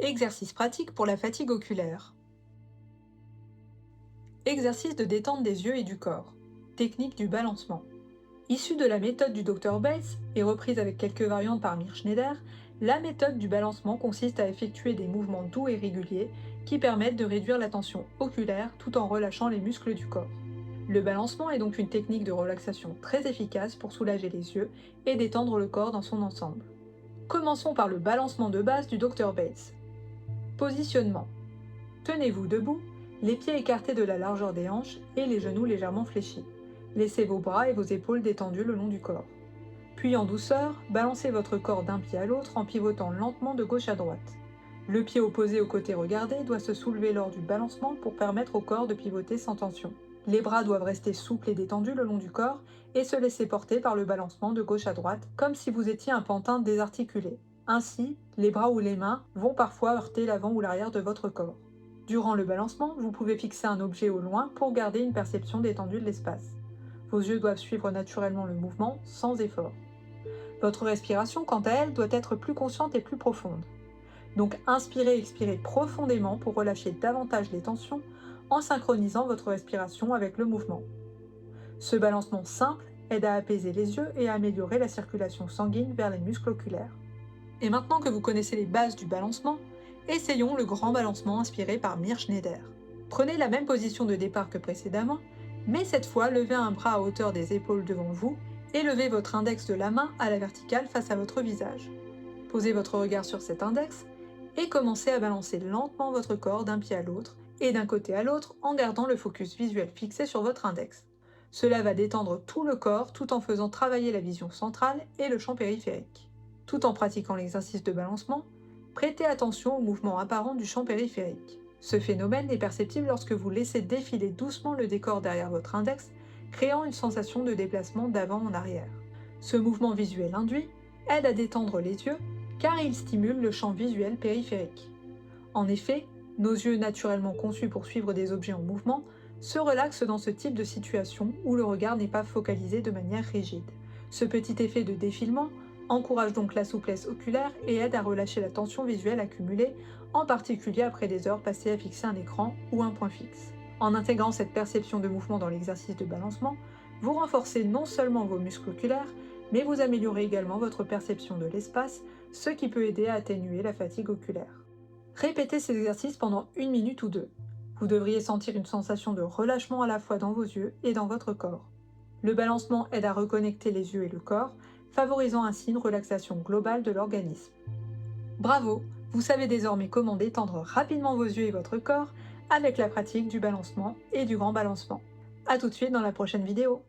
Exercice pratique pour la fatigue oculaire. Exercice de détente des yeux et du corps. Technique du balancement. Issue de la méthode du Dr Bates et reprise avec quelques variantes par Mir Schneider, la méthode du balancement consiste à effectuer des mouvements doux et réguliers qui permettent de réduire la tension oculaire tout en relâchant les muscles du corps. Le balancement est donc une technique de relaxation très efficace pour soulager les yeux et détendre le corps dans son ensemble. Commençons par le balancement de base du Dr Bates. Positionnement. Tenez-vous debout, les pieds écartés de la largeur des hanches et les genoux légèrement fléchis. Laissez vos bras et vos épaules détendus le long du corps. Puis en douceur, balancez votre corps d'un pied à l'autre en pivotant lentement de gauche à droite. Le pied opposé au côté regardé doit se soulever lors du balancement pour permettre au corps de pivoter sans tension. Les bras doivent rester souples et détendus le long du corps et se laisser porter par le balancement de gauche à droite, comme si vous étiez un pantin désarticulé. Ainsi, les bras ou les mains vont parfois heurter l'avant ou l'arrière de votre corps. Durant le balancement, vous pouvez fixer un objet au loin pour garder une perception détendue de l'espace. Vos yeux doivent suivre naturellement le mouvement, sans effort. Votre respiration, quant à elle, doit être plus consciente et plus profonde. Donc inspirez et expirez profondément pour relâcher davantage les tensions en synchronisant votre respiration avec le mouvement. Ce balancement simple aide à apaiser les yeux et à améliorer la circulation sanguine vers les muscles oculaires. Et maintenant que vous connaissez les bases du balancement, essayons le grand balancement inspiré par Mir Schneider. Prenez la même position de départ que précédemment, mais cette fois levez un bras à hauteur des épaules devant vous et levez votre index de la main à la verticale face à votre visage. Posez votre regard sur cet index et commencez à balancer lentement votre corps d'un pied à l'autre et d'un côté à l'autre en gardant le focus visuel fixé sur votre index. Cela va détendre tout le corps tout en faisant travailler la vision centrale et le champ périphérique. Tout en pratiquant l'exercice de balancement, prêtez attention au mouvement apparent du champ périphérique. Ce phénomène est perceptible lorsque vous laissez défiler doucement le décor derrière votre index, créant une sensation de déplacement d'avant en arrière. Ce mouvement visuel induit aide à détendre les yeux car il stimule le champ visuel périphérique. En effet, nos yeux naturellement conçus pour suivre des objets en mouvement se relaxent dans ce type de situation où le regard n'est pas focalisé de manière rigide. Ce petit effet de défilement encourage donc la souplesse oculaire et aide à relâcher la tension visuelle accumulée, en particulier après des heures passées à fixer un écran ou un point fixe. En intégrant cette perception de mouvement dans l'exercice de balancement, vous renforcez non seulement vos muscles oculaires, mais vous améliorez également votre perception de l'espace, ce qui peut aider à atténuer la fatigue oculaire. Répétez ces exercices pendant 1 minute ou 2. Vous devriez sentir une sensation de relâchement à la fois dans vos yeux et dans votre corps. Le balancement aide à reconnecter les yeux et le corps, favorisant ainsi une relaxation globale de l'organisme. Bravo, vous savez désormais comment détendre rapidement vos yeux et votre corps avec la pratique du balancement et du grand balancement. A tout de suite dans la prochaine vidéo.